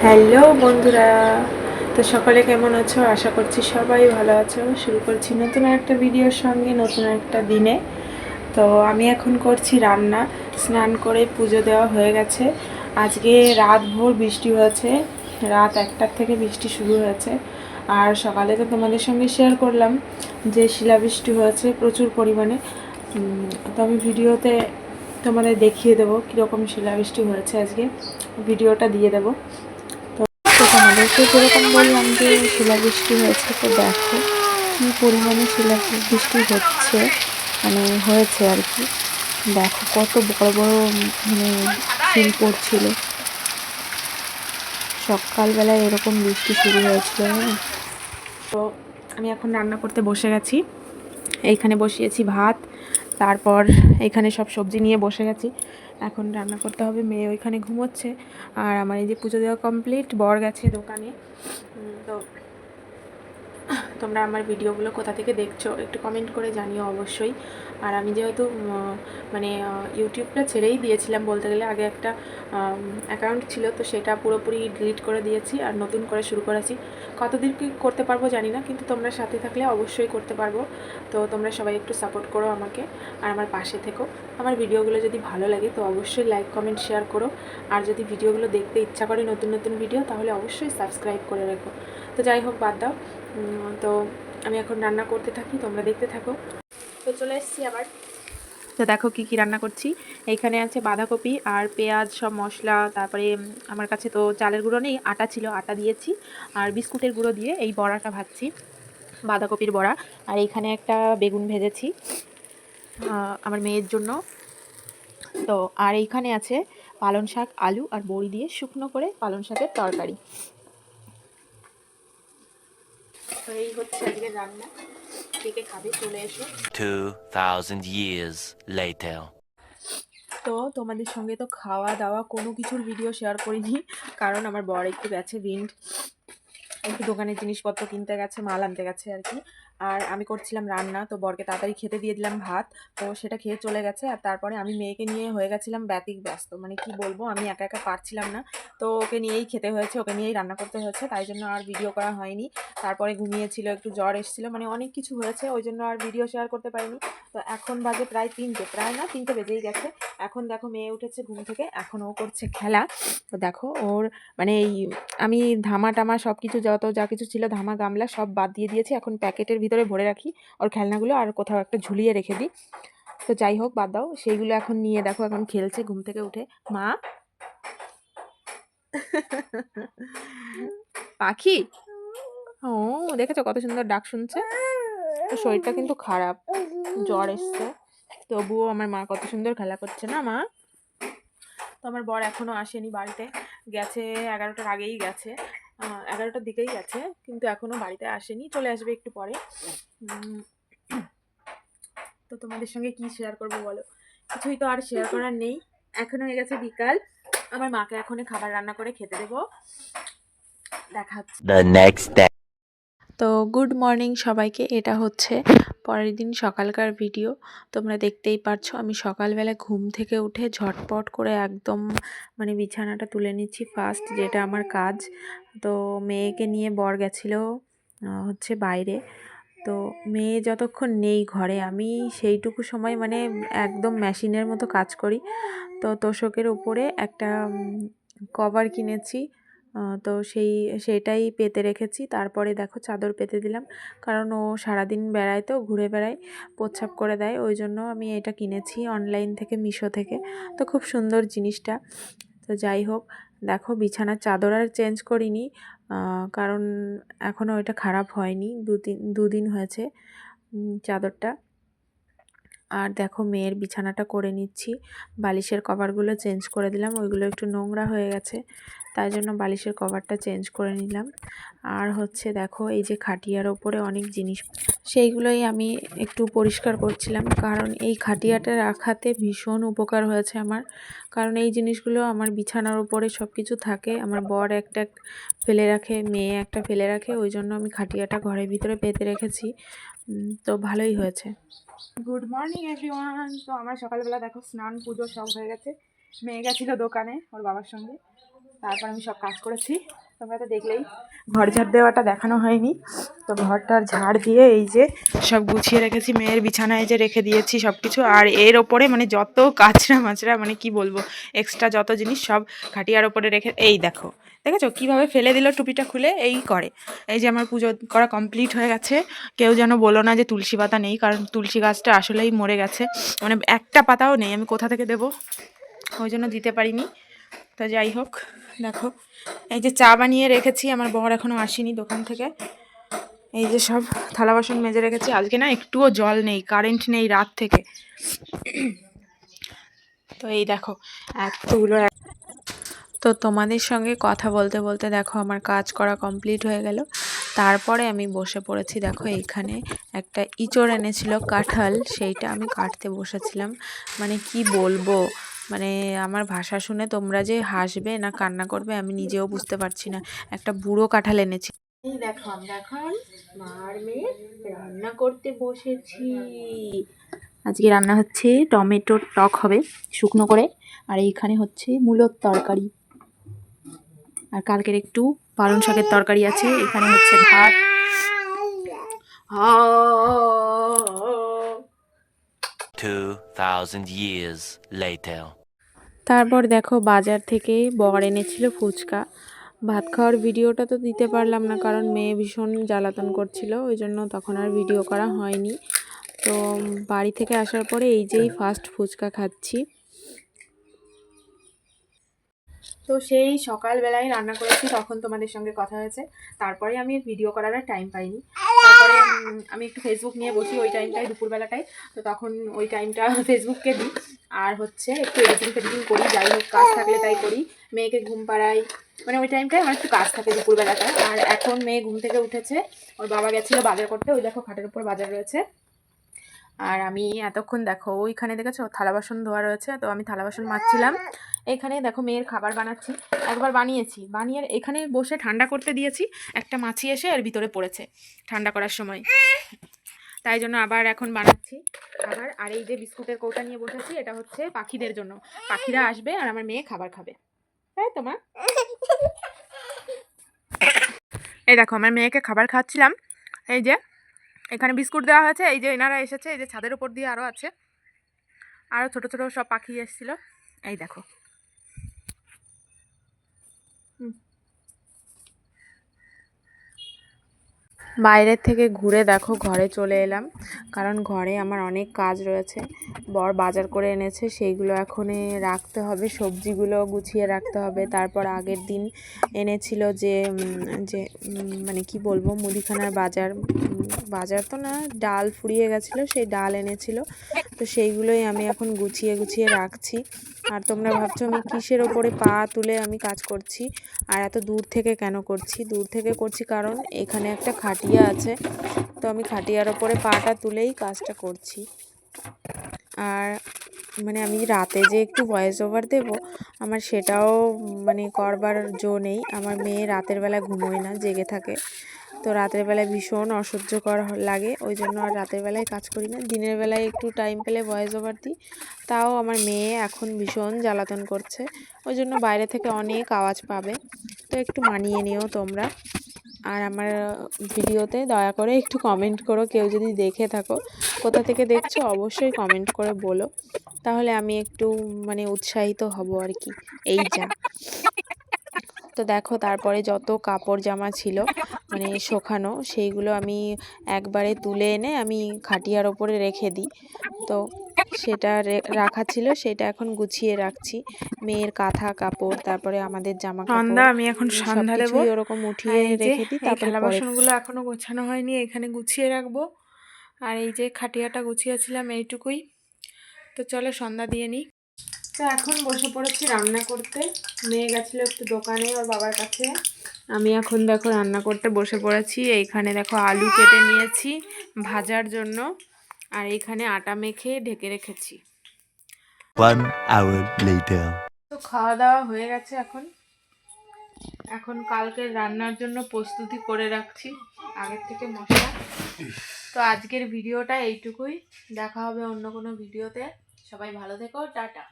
Hello বন্ধুরা, তো সকলে কেমন আছো? আশা করছি সবাই ভালো আছো। শুরু করছি নতুন একটা ভিডিওর সঙ্গে, নতুন একটা দিনে। তো আমি এখন করছি রান্না। স্নান করে পুজো দেওয়া হয়ে গেছে। আজকে রাত ভোর বৃষ্টি হয়েছে, রাত 1টার থেকে বৃষ্টি শুরু হয়েছে। আর সকালে তো তোমাদের সঙ্গে শেয়ার করলাম যে শিলাবৃষ্টি হয়েছে প্রচুর পরিমাণে। তো আমি ভিডিওতে তোমাদের দেখিয়ে দেবো কীরকম শিলাবৃষ্টি হয়েছে আজকে, ভিডিওটা দিয়ে দেবো। তো তোমাদেরকে যেরকম বললাম যে শিলাবৃষ্টি হয়েছে, তো দেখো কী পরিমাণে শিলাবৃষ্টি হচ্ছে, মানে হয়েছে আর কি। দেখো কত বড় বড় মানে শিল পড়ছিল। সকালবেলায় এরকম বৃষ্টি শুরু হয়েছিল। তো আমি এখন রান্না করতে বসে গেছি। এইখানে বসিয়েছি ভাত, তারপর এখানে সব সবজি নিয়ে বসে গেছি। এখন রান্না করতে হবে। মেয়ে ওইখানে ঘুমোচ্ছে, আর আমার এই যে পুজো দেওয়া কমপ্লিট, বর গেছে দোকানে। তো তোমরা আমার ভিডিওগুলো কোথা থেকে দেখছো একটু কমেন্ট করে জানিও অবশ্যই। আর আমি যেহেতু মানে ইউটিউবটা ছেড়েই দিয়েছিলাম বলতে গেলে, আগে একটা অ্যাকাউন্ট ছিল, তো সেটা পুরোপুরি ডিলিট করে দিয়েছি আর নতুন করে শুরু করেছি। কতদিন কি করতে পারবো জানি না, কিন্তু তোমরা সাথে থাকলে অবশ্যই করতে পারবো। তো তোমরা সবাই একটু সাপোর্ট করো আমাকে, আর আমার পাশে থেকো। আমার ভিডিওগুলো যদি ভালো লাগে তো অবশ্যই লাইক কমেন্ট শেয়ার করো। আর যদি ভিডিওগুলো দেখতে ইচ্ছা করে নতুন নতুন ভিডিও, তাহলে অবশ্যই সাবস্ক্রাইব করে রেখো। তো যাই হোক, বাদ দাও। তো আমি এখন রান্না করতে থাকি, তোমরা দেখতে থাকো। তো চলে এসেছি আবার। তো দেখো কি কি রান্না করছি। এইখানে আছে বাঁধাকপি আর পেঁয়াজ, সব মশলা। তারপরে আমার কাছে তো চালের গুঁড়ো নেই, আটা ছিল, আটা দিয়েছি। আর বিস্কুটের গুঁড়ো দিয়ে এই বড়াটা ভাজছি, বাঁধাকপির বড়া। আর এইখানে একটা বেগুন ভেজেছি আমার মেয়ের জন্য। তো আর এইখানে আছে পালং শাক, আলু আর বড়ি দিয়ে শুকনো করে পালং শাকের তরকারি। তো এই হচ্ছে আজকের রান্না। কে কে খাবে চলে এসো। 2000 years later. তো তোমাদের সঙ্গে তো খাওয়া দাওয়া কোনো কিছুর ভিডিও শেয়ার করিনি, কারণ আমার বর একটু গেছে ভিন্ড, একটু দোকানের জিনিসপত্র কিনতে গেছে, মাল আনতে গেছে আর কি। আর আমি করছিলাম রান্না, তো বরকে তাড়াতাড়ি খেতে দিয়ে দিলাম ভাত, তো সেটা খেয়ে চলে গেছে। আর তারপরে আমি মেয়েকে নিয়ে হয়ে গেছিলাম ব্যস্ত, মানে কি বলবো, আমি একা একা পারছিলাম না। তো ওকে নিয়েই খেতে হয়েছে, ওকে নিয়েই রান্না করতে হয়েছে, তাই জন্য আর ভিডিও করা হয়নি। তারপরে ঘুমিয়েছিল, একটু জ্বর এসেছিলো, মানে অনেক কিছু হয়েছে, ওই জন্য আর ভিডিও শেয়ার করতে পারিনি। তো এখন বাজে প্রায় 3টে, প্রায় না 3টে বেজেই গেছে। এখন দেখো মেয়ে উঠেছে ঘুম থেকে, এখন ও করছে খেলা। তো দেখো ওর মানে এই আমি ধামা টামা সব কিছু, যত যা কিছু ছিল ধামা গামলা সব বাদ দিয়ে দিয়েছি, এখন প্যাকেটের ভিতরে ভরে রাখি ওর খেলনাগুলো, আর কোথাও একটা ঝুলিয়ে রেখে দিই। তো যাই হোক, বাদ দাও সেইগুলো। এখন নিয়ে দেখো এখন খেলছে ঘুম থেকে উঠে। মা পাখি, ও দেখেছো কত সুন্দর ডাক শুনছে। তো শরীরটা কিন্তু খারাপ, জ্বর এসছে, তবুও আমার মা কত সুন্দর খেলা করছে না মা। তো আমার বর এখনও আসেনি বাড়িতে, গেছে 11টার আগেই গেছে, 11টার দিকেই গেছে, কিন্তু এখনও বাড়িতে আসেনি, চলে আসবে একটু পরে। তো তোমাদের সঙ্গে কি শেয়ার করবো বলো, কিছুই তো আর শেয়ার করার নেই। এখন হয়ে গেছে বিকাল, আমার মাকে এখন খাবার রান্না করে খেতে দেবো। দেখা হচ্ছে The next day. তো গুড মর্নিং সবাইকে। এটা হচ্ছে পরের দিন সকালকার ভিডিও। তোমরা দেখতেই পারছো আমি সকালবেলা ঘুম থেকে উঠে ঝটপট করে একদম মানে বিছানাটা তুলে নিচ্ছি ফার্স্ট, যেটা আমার কাজ। তো মেয়েকে নিয়ে বর গেছিলো হচ্ছে বাইরে। তো মেয়ে যতক্ষণ নেই ঘরে, আমি সেইটুকু সময় মানে একদম মেশিনের মতো কাজ করি। তো তোশকের উপরে একটা কভার কিনেছি, তো সেটাই পেতে রেখেছি। তারপরে দেখো চাদর পেতে দিলাম, কারণ ও সারাদিন বেড়ায়, তো ঘুরে বেড়ায়, প্রস্রাব করে দেয়, ওই জন্য আমি এটা কিনেছি অনলাইন থেকে, মিশো থেকে। তো খুব সুন্দর জিনিসটা। তো যাই হোক, দেখো বিছানার চাদর আর চেঞ্জ করিনি, কারণ এখনও ওইটা খারাপ হয়নি, দুদিন হয়েছে চাদরটা। আর দেখো মেয়ের বিছানাটা করে নিচ্ছি, বালিশের কভারগুলো চেঞ্জ করে দিলাম, ওইগুলো একটু নোংরা হয়ে গেছে, তাই জন্য বালিশের কভারটা চেঞ্জ করে নিলাম। আর হচ্ছে দেখো এই যে খাটিয়ার ওপরে অনেক জিনিস, সেইগুলোই আমি একটু পরিষ্কার করছিলাম, কারণ এই খাটিয়াটা রাখাতে ভীষণ উপকার হয়েছে আমার। কারণ এই জিনিসগুলো আমার বিছানার ওপরে সব কিছু থাকে, আমার বর একটা ফেলে রাখে, মেয়ে একটা ফেলে রাখে, ওই জন্য আমি খাটিয়াটা ঘরের ভিতরে পেতে রেখেছি। তো ভালোই হয়েছে। Good morning everyone. তো আমার সকালবেলা দেখো স্নান পুজো সব হয়ে গেছে। মেয়ে গেছিলো দোকানে ওর বাবার সঙ্গে, তারপর আমি সব কাজ করেছি, তোমরা তো দেখলেই। ঘর ঝাড় দেওয়াটা দেখানো হয়নি, তো ঘরটার ঝাড় দিয়ে এই যে সব গুছিয়ে রেখেছি, মেয়ের বিছানায় যে রেখে দিয়েছি সব কিছু। আর এর ওপরে মানে যত কাচরা মাচরা মানে কি বলবো, এক্সট্রা যত জিনিস সব খাটিয়ার ওপরে রেখে, এই দেখো দেখেছো কীভাবে ফেলে দিল, টুপিটা খুলে এই করে। এই যে আমার পুজো করা কমপ্লিট হয়ে গেছে। কেউ যেন বলো না যে তুলসী পাতা নেই, কারণ তুলসী গাছটা আসলেই মরে গেছে, মানে একটা পাতাও নেই। আমি কোথা থেকে দেবো, ওই জন্য দিতে পারিনি। তো যাই হোক, দেখো এই যে চা বানিয়ে রেখেছি, আমার বর এখনও আসেনি দোকান থেকে। এই যে সব থালা বাসন মেজে রেখেছি। আজকে না একটুও জল নেই, কারেন্ট নেই রাত থেকে। তো এই দেখো এতগুলো। তো তোমাদের সঙ্গে কথা বলতে বলতে দেখো আমার কাজ করা কমপ্লিট হয়ে গেল। তারপরে আমি বসে পড়েছি। দেখো এইখানে একটা ইঁচড় এনেছিল কাঁঠাল, সেইটা আমি কাটতে বসেছিলাম। মানে কি বলবো, মানে আমার ভাষা শুনে তোমরা যে হাসবে না কান্না করবে আমি নিজেও বুঝতে পারছি না। একটা বুড়ো কাঁঠাল এনেছি। এই দেখো আমরা এখন মার মেয়ে রান্না করতে বসেছি। আজকে রান্না হচ্ছে টমেটোর টক হবে শুকনো করে, আর এইখানে হচ্ছে মূলোর তরকারি, আর কালকের একটু পালং শাকের তরকারি আছে। এখানে হচ্ছে ভাত। 2000 years later. তারপর দেখো বাজার থেকে বর এনেছিল ফুচকা। ভাত খাওয়ার ভিডিওটা তো দিতে পারলাম না, কারণ মেয়ে ভীষণ জ্বালাতন করছিল, ওই জন্য তখন আর ভিডিও করা হয়নি। তো বাড়ি থেকে আসার পরে এই যেই ফার্স্ট ফুচকা খাচ্ছি। তো সেই সকালবেলায় রান্না করেছি, তখন তোমাদের সঙ্গে কথা হয়েছে। তারপরে আমি ভিডিও করার আর টাইম পাইনি। তারপরে আমি একটু ফেসবুক নিয়ে বসি ওই টাইমটায়, দুপুরবেলাটায়। তো তখন ওই টাইমটা ফেসবুককে দিই, আর হচ্ছে একটু এডিটিং ফেডিটিং করি, যাই হোক কাজ থাকলে তাই করি। মেয়েকে ঘুম পাড়াই, মানে ওই টাইমটায় আমার একটু কাজ থাকে দুপুরবেলাটায়। আর এখন মেয়ে ঘুম থেকে উঠেছে, ওর বাবা গেছিলো বাজার করতে, ওই দেখো খাটের উপর বাজার রয়েছে। আর আমি এতক্ষণ দেখো ওইখানে দেখেছো থালা বাসন ধোয়া রয়েছে, তো আমি থালা বাসন মাজছিলাম। এখানে দেখো মেয়ের খাবার বানাচ্ছি। একবার বানিয়েছি, বানিয়ে এখানে বসে ঠান্ডা করতে দিয়েছি, একটা মাছি এসে এর ভিতরে পড়েছে ঠান্ডা করার সময়, তাই জন্য আবার এখন বানাচ্ছি খাবার। আর এই যে বিস্কুটের কৌটা নিয়ে বসেছি, এটা হচ্ছে পাখিদের জন্য, পাখিরা আসবে আর আমার মেয়ে খাবার খাবে, তাই তো মা? এই দেখো আমার মেয়েকে খাবার খাওয়াচ্ছিলাম। এই যে এখানে বিস্কুট দেওয়া হয়েছে, এই যে এনারা এসেছে, এই যে ছাদের উপর দিয়ে আরও আছে, আরও ছোটো ছোটো সব পাখি এসেছিলো, এই দেখো। বাইরের থেকে ঘুরে দেখো ঘরে চলে এলাম, কারণ ঘরে আমার অনেক কাজ রয়েছে। বর বাজার করে এনেছে, সেইগুলো এখনই রাখতে হবে, সবজিগুলো গুছিয়ে রাখতে হবে। তারপর আগের দিন এনেছিল যে মানে কি বলবো, মুদিখানার বাজার তো না, ডাল ফুরিয়ে গেছিলো, সেই ডাল এনেছিল। তো সেইগুলোই আমি এখন গুছিয়ে গুছিয়ে রাখছি। আর তোমরা ভাবছো আমি কিসের ওপরে পা তুলে আমি কাজ করছি, আর এত দূর থেকে কেন করছি? দূর থেকে করছি কারণ এখানে একটা খাটিয়া আছে, তো আমি খাটিয়ার ওপরে পাটা তুলেই কাজটা করছি। আর মানে আমি রাতে যে একটু ভয়েস ওভার দেবো, আমার সেটাও মানে করবার জো নেই। আমার মেয়ে রাতের বেলা ঘুমোয় না, জেগে থাকে। তো রাতের বেলায় ভীষণ অসহ্যকর লাগে, ওই জন্য আর রাতের বেলায় কাজ করি না। দিনের বেলায় একটু টাইম পেলে ভয়েস ওভার দিই, তাও আমার মেয়ে এখন ভীষণ জ্বালাতন করছে, ওই জন্য বাইরে থেকে অনেক আওয়াজ পাবে, তো একটু মানিয়ে নিও তোমরা। আর আমার ভিডিওতে দয়া করে একটু কমেন্ট করো, কেউ যদি দেখে থাকো, কোথা থেকে দেখছো অবশ্যই কমেন্ট করে বলো, তাহলে আমি একটু মানে উৎসাহিত হব আর কি। এই যা। তো দেখো তারপরে যত কাপড় জামা ছিল মানে শোকানো, সেইগুলো আমি একবারে তুলে এনে আমি খাটিয়ার ওপরে রেখে দিই। তো সেটা রাখা ছিল, সেটা এখন গুছিয়ে রাখছি। মেয়ের কাঁথা কাপড়, তারপরে আমাদের জামা কাপড়, আমি এখন সন্ধ্যা দেবো, সবকিছুই ওরকম উঠিয়ে রেখে দিই। তারপরে থালা বাসনগুলো এখনো গোছানো হয়নি, এখানে গুছিয়ে রাখবো। আর এই যে খাটিয়াটা গুছিয়েছিলাম এইটুকুই। তো চলো সন্ধ্যা দিয়ে নিই। তো এখন বসে পড়েছি রান্না করতে। মেয়ে গেছিলো একটু দোকানে ওর বাবার কাছে, আমি এখন দেখো রান্না করতে বসে পড়েছি। এইখানে দেখো আলু কেটে নিয়েছি ভাজার জন্য, আর এইখানে আটা মেখে ঢেকে রেখেছি। 1 hour later. তো খাওয়া দাওয়া হয়ে গেছে, এখন কালকের রান্নার জন্য প্রস্তুতি করে রাখছি আগের থেকে মশলা। তো আজকের ভিডিওটা এইটুকুই, দেখা হবে অন্য কোনো ভিডিওতে। সবাই ভালো থেকো, টাটা।